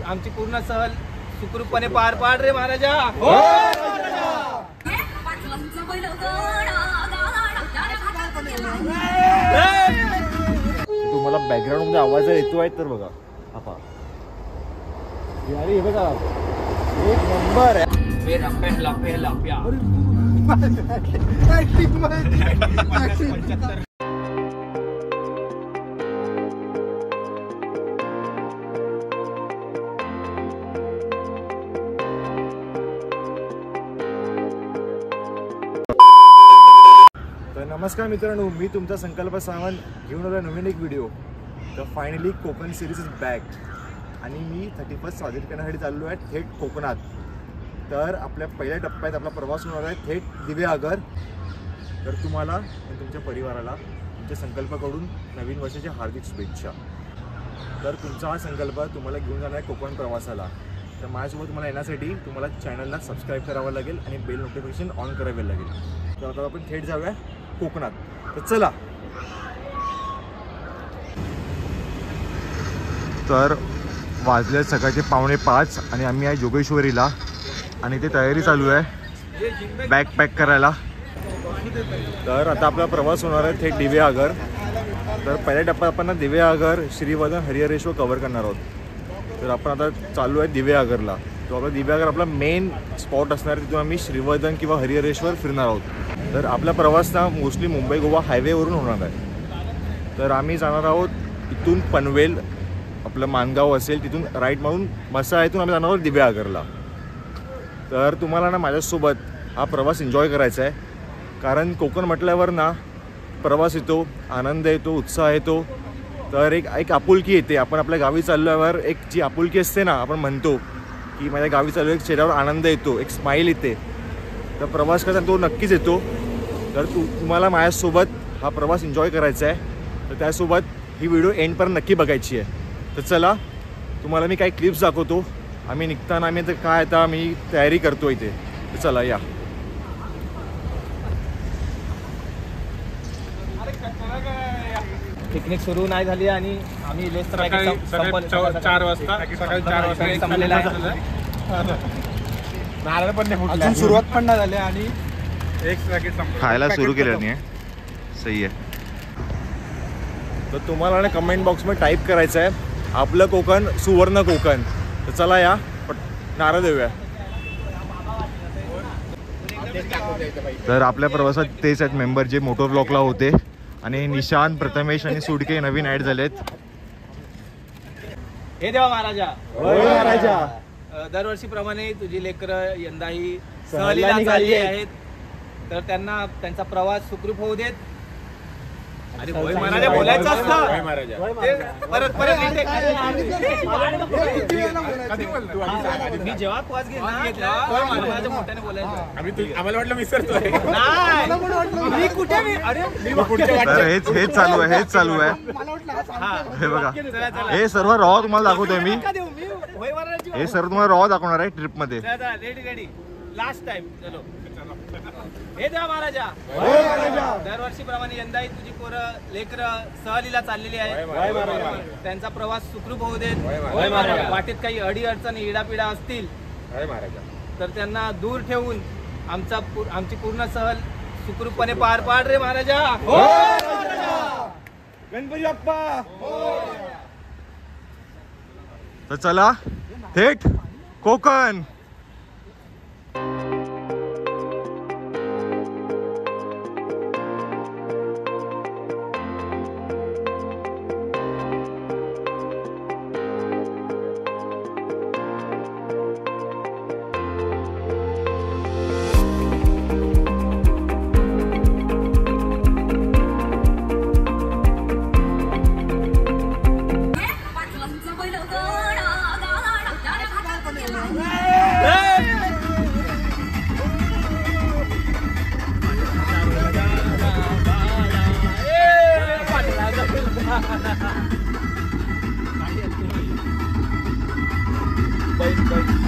आमची पूर्ण सहल सुखरूपपणे पार पाड रे महाराजा. तुम्हाला बॅकग्राऊंड मध्ये आवाज येतोय तर बघा आपा हे बघा एक नंबर आहे. नमस्कार मित्रांनो, मी तुमचा संकल्प सावंत घेऊन आलो नवीन एक व्हिडिओ. तर finally Konkan series is back आणि मी 31 साजरी करण्यासाठी चाललो आहे थेट कोकणात. तर आपल्या पहिल्या टप्प्यात आपला प्रवास होणार आहे थेट दिवेआगर. तर तुम्हाला आणि तुमच्या परिवाराला तुमच्या संकल्पाकडून नवीन वर्षाच्या हार्दिक शुभेच्छा. तर तुमचा हा संकल्प तुम्हाला घेऊन जाणार आहे कोकण प्रवासाला. तर माझ्यासोबत तुम्हाला येण्यासाठी तुम्हाला चॅनलला सबस्क्राईब करावं लागेल आणि बेल नोटिफिकेशन ऑन करावे लागेल. तर आता आपण थेट जाऊया कोकणात. तर चला. तर वाजले सकाळचे 4:45 आणि आम्ही आहे जोगेश्वरीला आणि ते तयारी चालू आहे बॅग पॅक करायला. तर आता आपला प्रवास होणार आहे थेट दिवेआगर. तर पहिल्या टप्प्यात आपण दिवेआगर, श्रीवर्धन, हरिहरेश्वर कव्हर करणार आहोत. तर आपण आता चालू आहे दिवेआगरला. तो आपला दिवेआगर आपला मेन स्पॉट असणार आहे. तिथून आम्ही श्रीवर्धन किंवा हरिहरेश्वर फिरणार आहोत. तर आपला प्रवास ना मोस्टली मुंबई गोवा हायवेवरून होणार आहे. तर आम्ही जाणार आहोत इथून पनवेल, आपलं मानगाव असेल तिथून राईट मारून मसा इथून आम्ही जाणार आहोत दिवेआगरला. तर तुम्हाला ना माझ्यासोबत हा प्रवास एन्जॉय करायचा आहे. कारण कोकण म्हटल्यावर ना प्रवास येतो, आनंद येतो, उत्साह येतो. तर एक आपुलकी येते. आपण आपल्या गावी चालल्यावर एक जी आपुलकी असते ना, आपण म्हणतो की माझ्या गावी चालू एक चेहऱ्यावर आनंद येतो, एक स्माईल येते. तर प्रवास करताना तो नक्कीच येतो. तर तुम्हाला माझ्यासोबत हा प्रवास एन्जॉय करायचा आहे. तर त्यासोबत ही व्हिडिओ एंडपर्यंत नक्की बघायची आहे. तर चला, तुम्हाला मी काही क्लिप्स दाखवतो. आम्ही निघताना आम्ही आता काय आता मी तयारी करतो इथे. तर चला या. पिकनिक सुरू नाही झाली आणि आम्ही सकाळी 4 वाजता संपलेला आहे. नारळ पण नाही फुटले, अजून सुरुवात पण नाही झाली आणि एक पॅकेट खायला सुरू केलं नाही. सही आहे. तर तुम्हाला ना कमेंट बॉक्समध्ये टाईप करायचं आहे आपलं कोकण सुवर्ण कोकण. तर चला या नारळ देऊया. तर आपल्या प्रवासात तेच आहेत मेंबर जे मोटर ब्लॉकला होते आणि निशांत, प्रथमेश आणि सुडके नवीन ॲड झालेत. हे देवा महाराजा. महाराजा, दरवर्षीप्रमाणे तुझी लेकरं यंदाही सहलीला चालली आहेत. तर त्यांना त्यांचा प्रवास सुखरूप होऊ देत. आणि होय महाराजा बोलायचं असतं. परत मी जेव्हा क्वास घेतला मोठ्याने बोलायचं. आम्हाला वाटलं विसरतोय. मी कुठे हेच चालू आहे. हे बघा, हे सर्व रॉ तुम्हाला दाखवतोय मी. हे सर्व तुम्हाला रॉ दाखवणार आहे ट्रिप मध्ये. Ready last time. चलो. हे देवा महाराजा. दरवर्षीप्रमाणे यंदाही तुझी पोरं लेकरं सहलीला चाललेली आहे. त्यांचा प्रवास सुखरूप होऊ देत. वाटेत काही अडी अडचणी इडापिडा असतील तर त्यांना दूर ठेवून आमची पूर्ण सहल सुखरूपपणे पार पाड रे महाराजा. गणपती बाप्पा. तर चला थेट Konkan.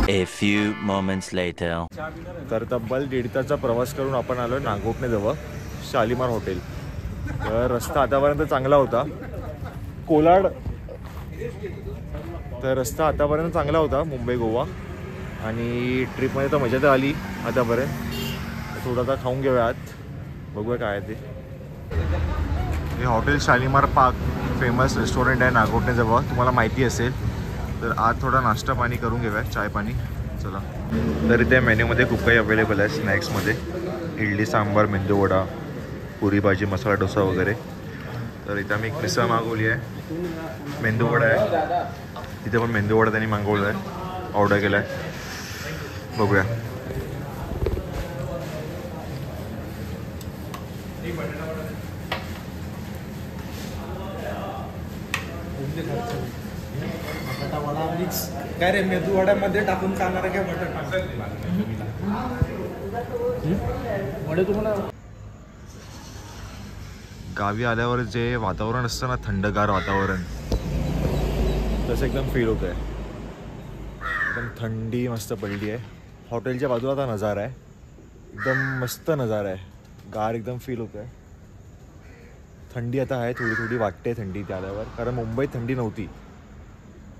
A few moments later. तर तब्बल 1.5 तासाचा प्रवास करून आपण आलो नागोठणेजवळ शालीमार हॉटेल. तर रस्ता आतापर्यंत चांगला होता. कोलाड तर रस्ता आतापर्यंत चांगला होता मुंबई गोवा आणि ट्रिपमध्ये तर मजा तर आली आतापर्यंत. थोडं आता खाऊन घेऊया आत, बघूया काय आहे ते. हे hotel Shalimar park famous restaurant आहे नागोठणेजवळ, तुम्हाला माहिती असेल. तर आज थोडा नाश्ता पाणी करून घेऊया, चाय पाणी. चला. तर इथे मेन्यूमध्ये खूप काही अवेलेबल आहे स्नॅक्समध्ये. इडली सांबार, मेंदू वडा, पुरी भाजी, मसाला डोसा वगैरे. तर इथं आम्ही एक मिसळ मागवली आहे, मेंदू वडा आहे. तिथे पण मेंदू वडा त्यांनी मागवला आहे, ऑर्डर केला आहे. बघूया. काय रे मेदू वड्यामध्ये टाकून चालणार काय बटाटा वडे तुम्हाला. गावी आल्यावर जे वातावरण असतं ना, थंडगार वातावरण, तसं एकदम फील होतं आहे. एकदम थंडी मस्त पडली आहे. हॉटेलच्या बाजूला आता नजारा आहे, एकदम मस्त नजारा आहे, गार एकदम फील होतं आहे. थंडी आता आहे, थोडी थोडी वाटते थंडी इथे आल्यावर, कारण मुंबईत थंडी नव्हती.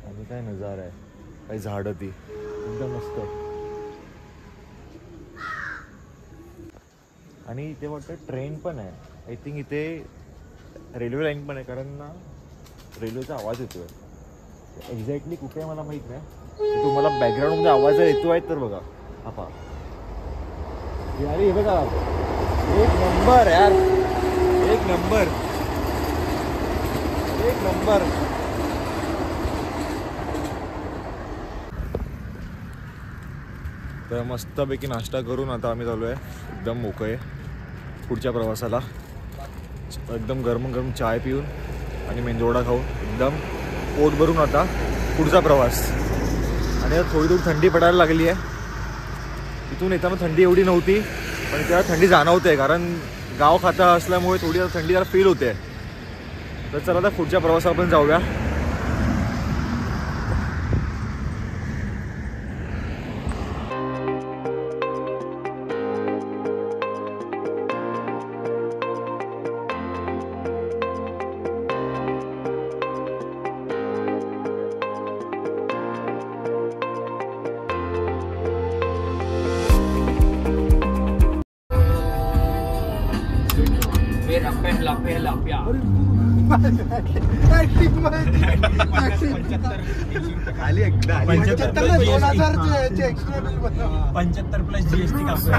आणि काय नजारा आहे, काही झाडं ती एकदम मस्त. आणि इथे वाटतं ट्रेन पण आहे, आय थिंक इथे रेल्वे लाईन पण आहे, कारण ना रेल्वेचा आवाज येतो आहे. एक्झॅक्टली कुठे आहे मला माहीत नाही. तुम्हाला बॅकग्राऊंडमध्ये आवाज येतो आहे तर बघा, हा पहा यार, हे बघा, एक नंबर यार, एक नंबर, एक नंबर. तर मस्तपैकी नाश्ता करून आता आम्ही चालू आहे एकदम मोकळे पुढच्या प्रवासाला. एकदम गरम गरम चाय पिऊन आणि मेंदोवडा खाऊन एकदम पोट भरून आता पुढचा प्रवास. आणि थोडी थोडी थंडी पडायला लागली आहे. इथून येताना थंडी एवढी नव्हती, पण त्याला थंडी जाणवते, कारण गाव खाता असल्यामुळे थोडी थंडी त्याला फील होते. तर चला आता पुढच्या प्रवासाला पण जाऊया. खाली एकदा 75 प्लस GST कापूया.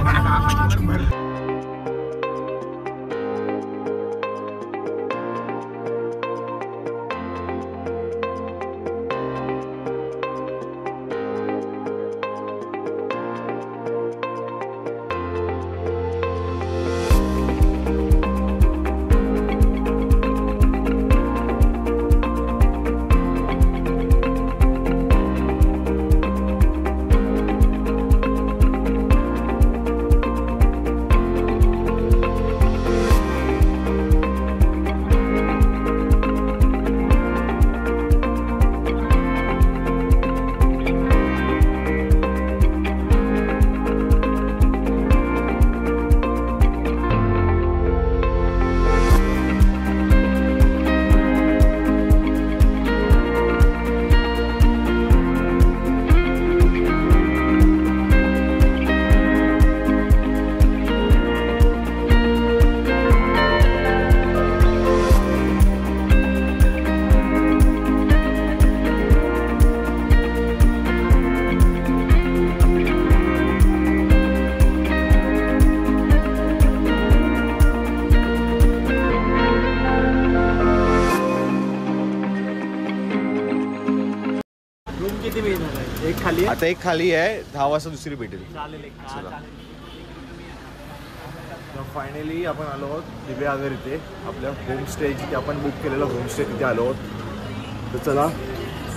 एक खाली आता एक खाली आहे, 10 वाजता दुसरी भेटेल. फायनली आपण आलो आहोत दिव्यागर इथे, आपल्या होमस्टे जिथे आपण बुक केलेलं होमस्टे तिथे आलो आहोत. तर चला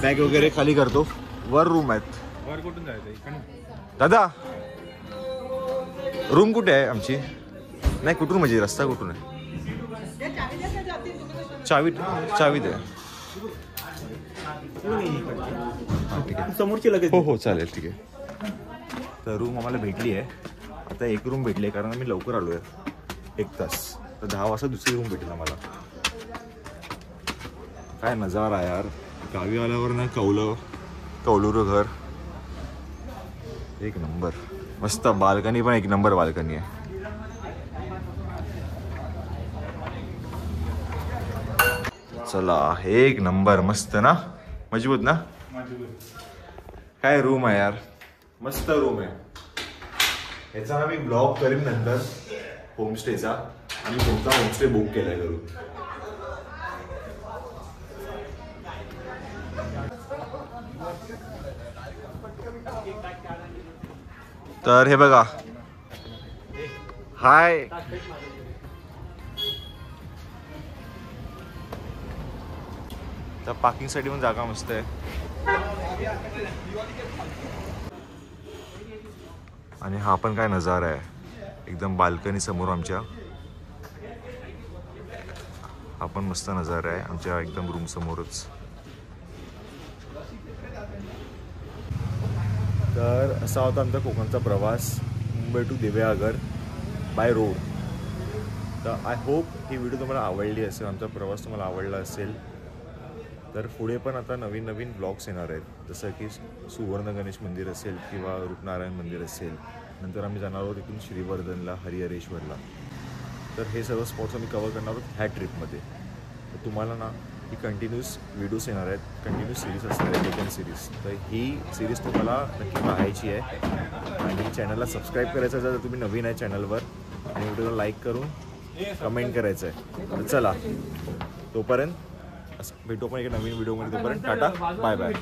बॅग वगैरे खाली करतो. वर रूम आहेत. वर कुठून जायचं? दादा रूम कुठे आहे आमची? नाही कुठून म्हणजे रस्ता कुठून आहे? चावी दे. समोरची लगेच. हो हो चालेल, ठीक आहे. तर रूम आम्हाला भेटली आहे. आता एक रूम भेटली आहे कारण आम्ही लवकर आलो आहे 1 तास. तर 10 वाजता दुसरी रूम भेटेल आम्हाला. काय नजारा यार, गावी आल्यावर ना कौलूर घर एक नंबर मस्त. बाल्कनी पण एक नंबर बाल्कनी आहे. चला एक नंबर मस्त ना, मजबूत ना. काय रूम आहे यार, मस्त रूम आहे. याचा ना मी ब्लॉग करीन नंतर होमस्टेचा. आम्ही तुमचा होमस्टे बुक केलाय करू. तर हे बघा, हाय तर पार्किंगसाठी पण जागा मस्त आहे. आणि हा पण काय नजारा आहे एकदम बाल्कनी समोर आमच्या. हा पण मस्त नजारा आहे आमच्या एकदम रूम समोरच. तर असा होता आमचा कोकणचा प्रवास Mumbai to Diveagar by road. तर आय होप ही व्हिडिओ तुम्हाला आवडली असेल, आमचा प्रवास तुम्हाला आवडला असेल. तर पुढे पण आता नवीन नवीन ब्लॉग्स येणार आहेत, जसं की सुवर्ण गणेश मंदिर असेल किंवा रूपनारायण मंदिर असेल. नंतर आम्ही जाणार आहोत इथून श्रीवर्धनला, हरिहरेश्वरला. तर हे सर्व स्पॉट्स आम्ही कवर करणार आहोत ह्या ट्रिपमध्ये. तर तुम्हाला ना ही कंटिन्यूस व्हिडिओज येणार आहेत, कंटिन्यूस सिरीज असणार आहे, कोकण सिरीज. तर ही सिरीज तुम्हाला नक्की पाहायची आहे. आणि चॅनलला सबस्क्राईब करायचं जर तुम्ही नवीन आहे चॅनलवर, आणि व्हिडिओला लाईक करून कमेंट करायचं आहे. तर चला तोपर्यंत भेटू आपण एका नवीन व्हिडिओमध्ये. तोपर्यंत टाटा, बाय बाय.